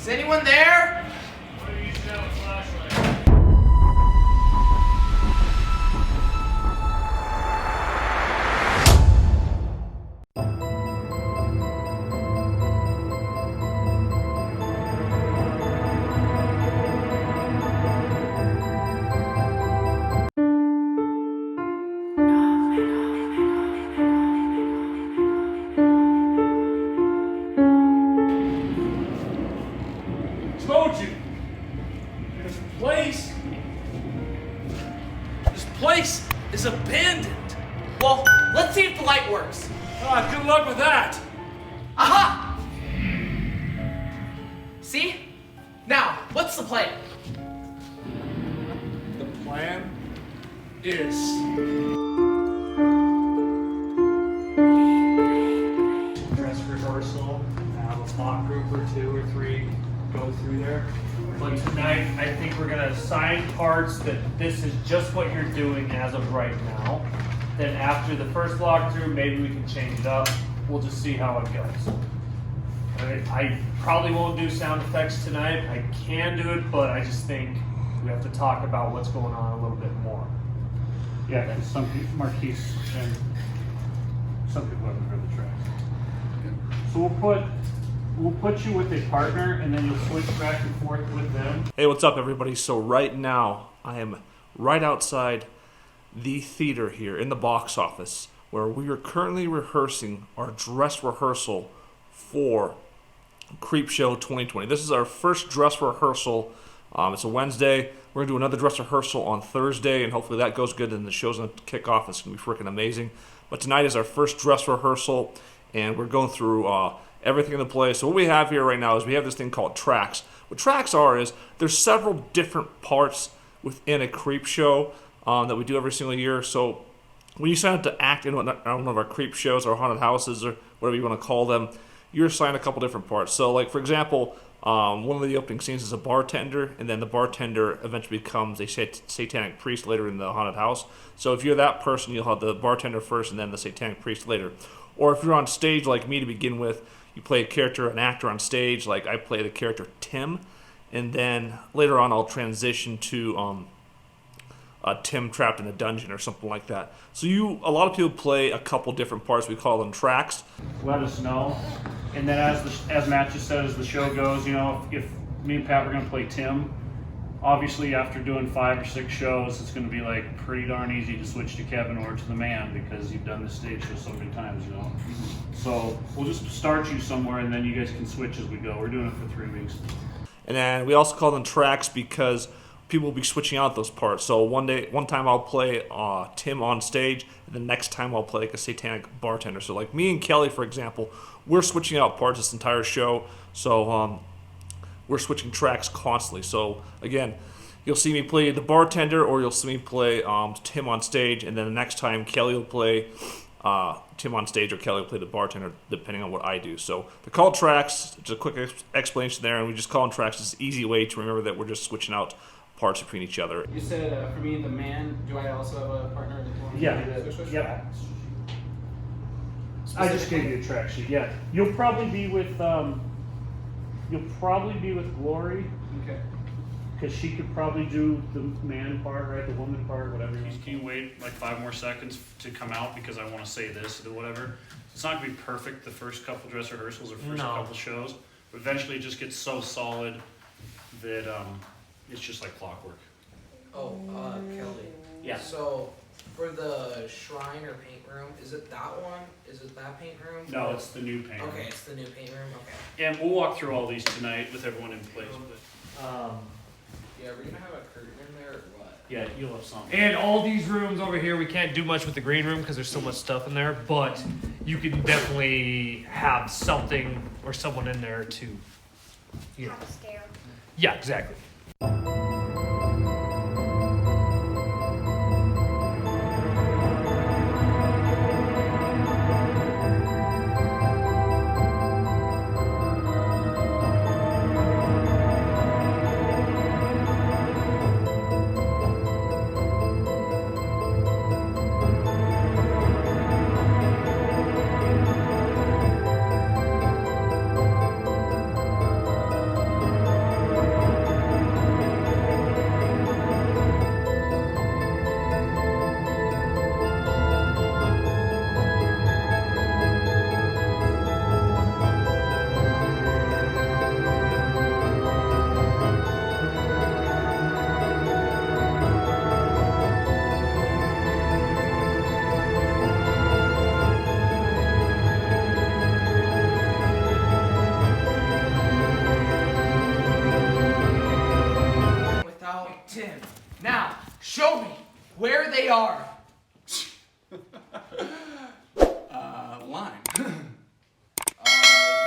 Is anyone there? Told you. This place is abandoned. Well, let's see if the light works. Good luck with that. Aha! See? Now, what's the plan? The plan is dress rehearsal, have a mock group or 2 or 3 go through there. But tonight, I think we're gonna assign parts that this is just what you're doing as of right now. Then after the first walkthrough, maybe we can change it up. We'll just see how it goes. I probably won't do sound effects tonight. I can do it, but I just think we have to talk about what's going on a little bit more. Yeah, because some people, Marquise, and some people haven't heard the tracks. So we'll put you with a partner, and then you'll switch back and forth with them. Hey, what's up, everybody? So right now, I am right outside the theater here in the box office, where we are currently rehearsing our dress rehearsal for Creepshow 2020. This is our first dress rehearsal. It's a Wednesday. We're going to do another dress rehearsal on Thursday, and hopefully that goes good, and the show's going to kick off. It's going to be freaking amazing. But tonight is our first dress rehearsal, and we're going through everything in the play. So what we have here right now is we have this thing called tracks. What tracks are is there's several different parts within a creep show that we do every single year. So when you sign up to act in one of our creep shows or haunted houses or whatever you want to call them, you're assigned a couple different parts. So like, for example, one of the opening scenes is a bartender, and then the bartender eventually becomes a satanic priest later in the haunted house. So if you're that person, you'll have the bartender first and then the satanic priest later. Or if you're on stage like me to begin with, you play a character, an actor on stage. Like I play the character Tim, and then later on I'll transition to Tim trapped in a dungeon or something like that. So a lot of people play a couple different parts. We call them tracks. Let us know. And then as Matt just said, as the show goes, you know, if me and Pat were going to play Tim, obviously after doing 5 or 6 shows, it's going to be like pretty darn easy to switch to Kevin or to the man, because you've done this stage show so many times, you know. So we'll just start you somewhere, and then you guys can switch as we go. We're doing it for 3 weeks. And then we also call them tracks because people will be switching out those parts. So one time I'll play Tim on stage, and the next time I'll play like a satanic bartender. So like me and Kelly, for example, we're switching out parts this entire show. So we're switching tracks constantly. So again, you'll see me play the bartender, or you'll see me play Tim on stage, and then the next time Kelly will play Tim on stage, or Kelly will play the bartender, depending on what I do. So they're called tracks. Just a quick explanation there, and we just call them tracks. It's an easy way to remember that we're just switching out parts between each other. You said for me, the man, do I also have a partner? Yeah. Yep. I just gave you a track sheet. Yeah. You'll probably be with Glory. Okay. Because she could probably do the man part, right? The woman part, whatever. Can you wait like 5 more seconds to come out, because I want to say this or whatever? It's not going to be perfect the first couple dress rehearsals or first couple shows, but eventually it just gets so solid that it's just like clockwork. Oh, Kelly. Yeah. So, for the shrine or paint room, is it that one? Is it that paint room? No, it's the new paint room. Okay, it's the new paint room. Okay. And we'll walk through all these tonight with everyone in place. But, Yeah, we're gonna have a curtain in there or what? yeah, you'll have something. And all these rooms over here, we can't do much with the green room because there's so much stuff in there, but you can definitely have something or someone in there to, you know. Have a scare. Yeah, exactly. are. Line. You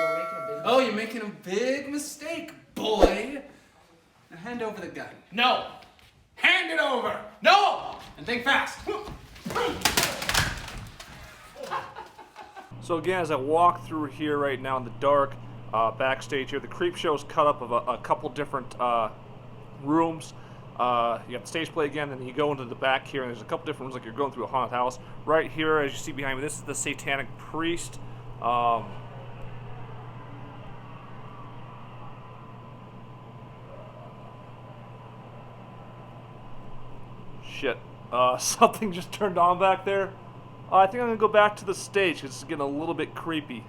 were making a big. Oh, you're making a big mistake, boy. Now hand over the gun. No. Hand it over. No. And think fast. So again, as I walk through here right now in the dark, backstage here, the Creepshow is cut up of a couple different rooms. You got the stage play again, then you go into the back here, and there's a couple different rooms like you're going through a haunted house. Right here, as you see behind me, this is the Satanic Priest. Shit. Something just turned on back there. I think I'm going to go back to the stage because it's getting a little bit creepy.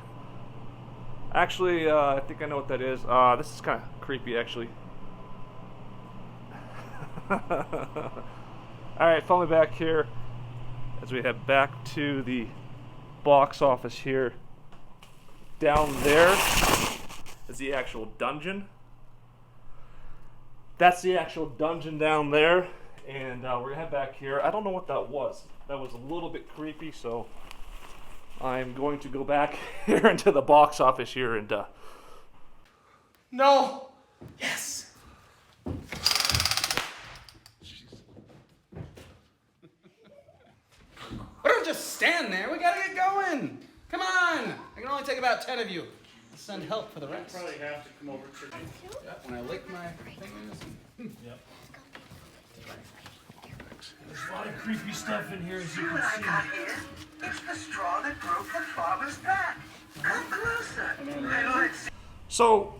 Actually, I think I know what that is. This is kind of creepy, actually. Alright, follow me back here as we head back to the box office here. Down there is the actual dungeon. That's the actual dungeon down there. And we're going to head back here. I don't know what that was. That was a little bit creepy, so I'm going to go back here into the box office here and No. Yes. We don't just stand there. We gotta get going. Come on. I can only take about 10 of you. I'll send help for the rest. Probably have to come over to me. Yep, when I lick my fingers. Yep. There's a lot of creepy stuff in here, as you can see. It's the straw that broke the farmer's back. Come closer and let's see. So,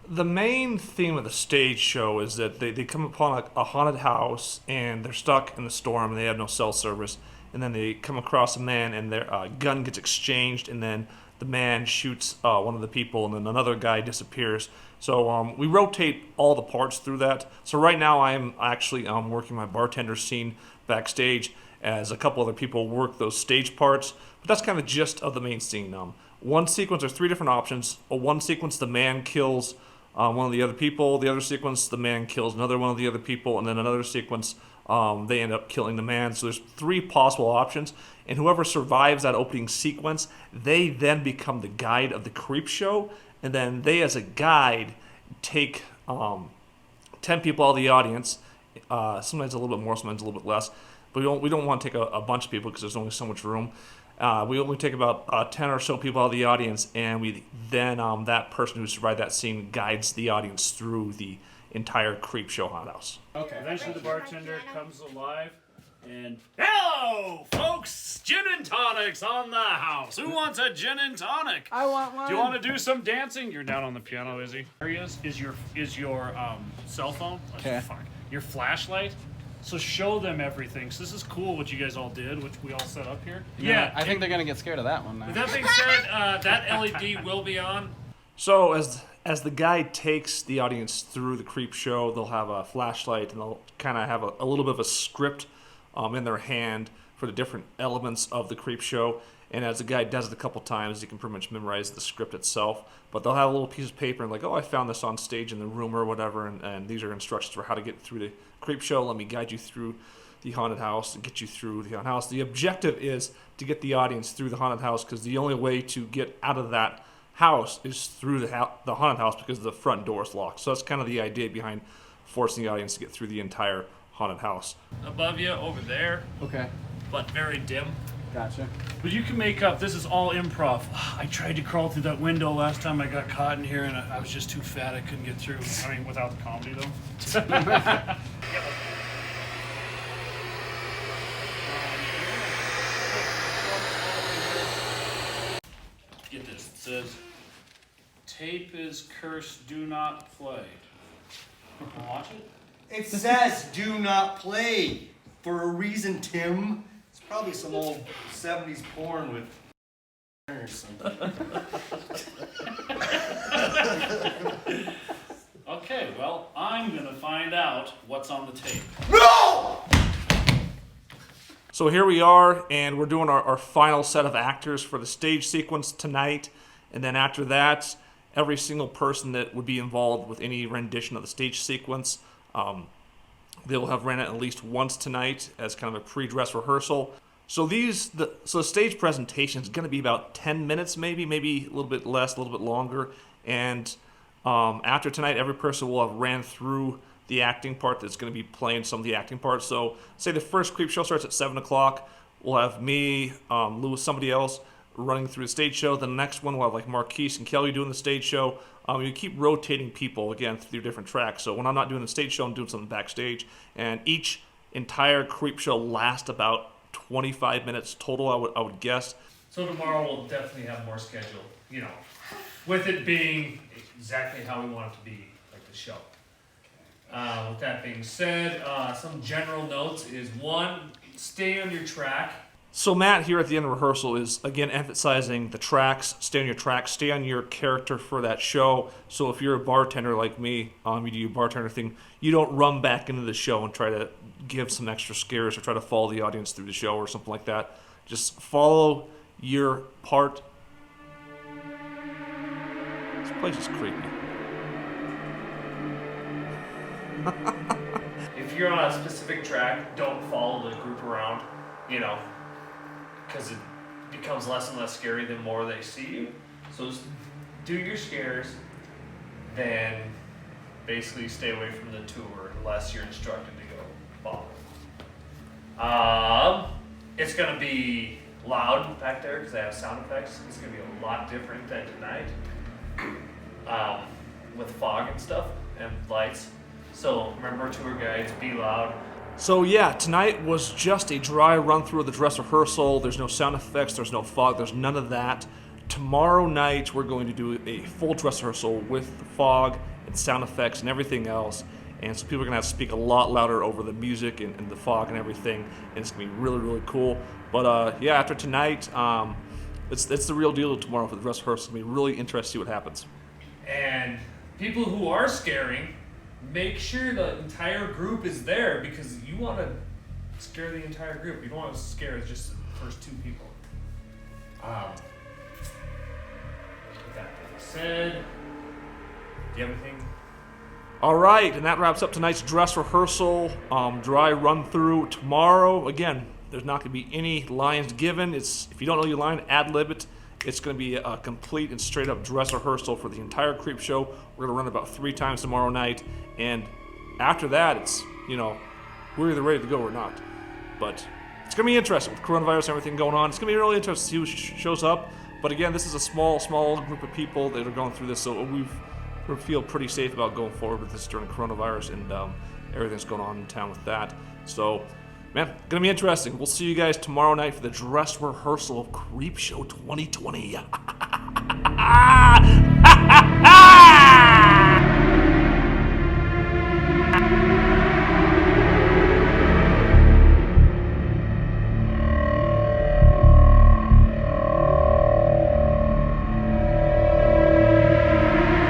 the main theme of the stage show is that they come upon a haunted house and they're stuck in the storm and they have no cell service. And then they come across a man and their gun gets exchanged, and then the man shoots one of the people, and then another guy disappears. So we rotate all the parts through that. So right now I'm actually working my bartender scene backstage as a couple other people work those stage parts. But that's kind of the gist of the main scene. One sequence, there's three different options. One sequence, the man kills one of the other people. The other sequence, the man kills another one of the other people. And then another sequence, they end up killing the man. So there's three possible options. And whoever survives that opening sequence, they then become the guide of the Creepshow. And then they, as a guide, take 10 people out of the audience. Sometimes a little bit more, sometimes a little bit less. But we don't want to take a bunch of people because there's only so much room. We only take about 10 or so people out of the audience, and we then that person who survived that scene guides the audience through the entire Creepshow haunted house. Okay. Eventually the bartender comes alive and... Hello, folks! Gin and tonics on the house. Who wants a gin and tonic? I want one. Do you want to do some dancing? You're down on the piano, Izzy. Scariest is your cell phone. Okay. Fuck. Your flashlight. So show them everything. So this is cool what you guys all did, which we all set up here. Yeah, I think they're gonna get scared of that one now. With that being said, that LED will be on. So as the guide takes the audience through the Creepshow, they'll have a flashlight and they'll kind of have a little bit of a script in their hand for the different elements of the Creepshow. And as the guide does it a couple times, you can pretty much memorize the script itself. But they'll have a little piece of paper and like, oh, I found this on stage in the room or whatever, and these are instructions for how to get through the Creepshow. Let me guide you through the haunted house and get you through the haunted house. The objective is to get the audience through the haunted house because the only way to get out of that house is through the haunted house because the front door is locked. So that's kind of the idea behind forcing the audience to get through the entire haunted house. Above you, over there, Okay, but very dim. gotcha. But you can make up. This is all improv. I tried to crawl through that window last time I got caught in here, and I was just too fat. I couldn't get through. I mean, without the comedy, though. Get this. It says, tape is cursed, do not play. Wanna watch it? It says do not play for a reason, Tim. It's probably some old 70s porn with or something. Okay, well, I'm gonna find out what's on the tape. No! So here we are, and we're doing our final set of actors for the stage sequence tonight. And then after that, every single person that would be involved with any rendition of the stage sequence They will have ran it at least once tonight as kind of a pre-dress rehearsal. So the stage presentation is going to be about 10 minutes, maybe a little bit less, a little bit longer. And after tonight, every person will have ran through the acting part that's going to be playing some of the acting parts. So say the first Creepshow starts at 7 o'clock. We'll have me, Lewis, somebody else running through the stage show. The next one we'll have like Marquise and Kelly doing the stage show. You keep rotating people again through different tracks. So when I'm not doing the stage show, I'm doing something backstage. And each entire Creepshow lasts about 25 minutes total, I would guess. So tomorrow we'll definitely have more schedule, you know, with it being exactly how we want it to be, like the show. With that being said, some general notes is one, stay on your track. So Matt here at the end of rehearsal is again emphasizing the tracks, stay on your tracks, stay on your character for that show. So if you're a bartender like me, you do your bartender thing, you don't run back into the show and try to give some extra scares or try to follow the audience through the show or something like that. Just follow your part. This place is creepy. If you're on a specific track, don't follow the group around, you know, because it becomes less and less scary the more they see you. So just do your scares, then basically stay away from the tour unless you're instructed to go follow. It's going to be loud back there because they have sound effects. It's going to be a lot different than tonight with fog and stuff and lights. So remember, tour guides, be loud. So yeah, tonight was just a dry run through of the dress rehearsal. There's no sound effects, there's no fog, there's none of that. Tomorrow night we're going to do a full dress rehearsal with the fog and sound effects and everything else. And so people are gonna have to speak a lot louder over the music and the fog and everything. And it's gonna be really, really cool. But yeah, after tonight, it's the real deal tomorrow for the dress rehearsal. It's gonna be really interesting to see what happens. And people who are scaring, make sure the entire group is there because you want to scare the entire group. You don't want to scare just the first two people. With that being said, do you have anything? All right, and that wraps up tonight's dress rehearsal, dry run through. Tomorrow, again, there's not going to be any lines given. If you don't know your line, ad-lib it. It's going to be a complete and straight up dress rehearsal for the entire Creepshow. We're going to run about 3 times tomorrow night. And after that, it's, you know, we're either ready to go or not. But it's going to be interesting with coronavirus and everything going on. It's going to be really interesting to see who shows up. But again, this is a small group of people that are going through this. So we feel pretty safe about going forward with this during coronavirus and everything's going on in town with that. So, man, gonna be interesting. We'll see you guys tomorrow night for the dress rehearsal of Creepshow 2020.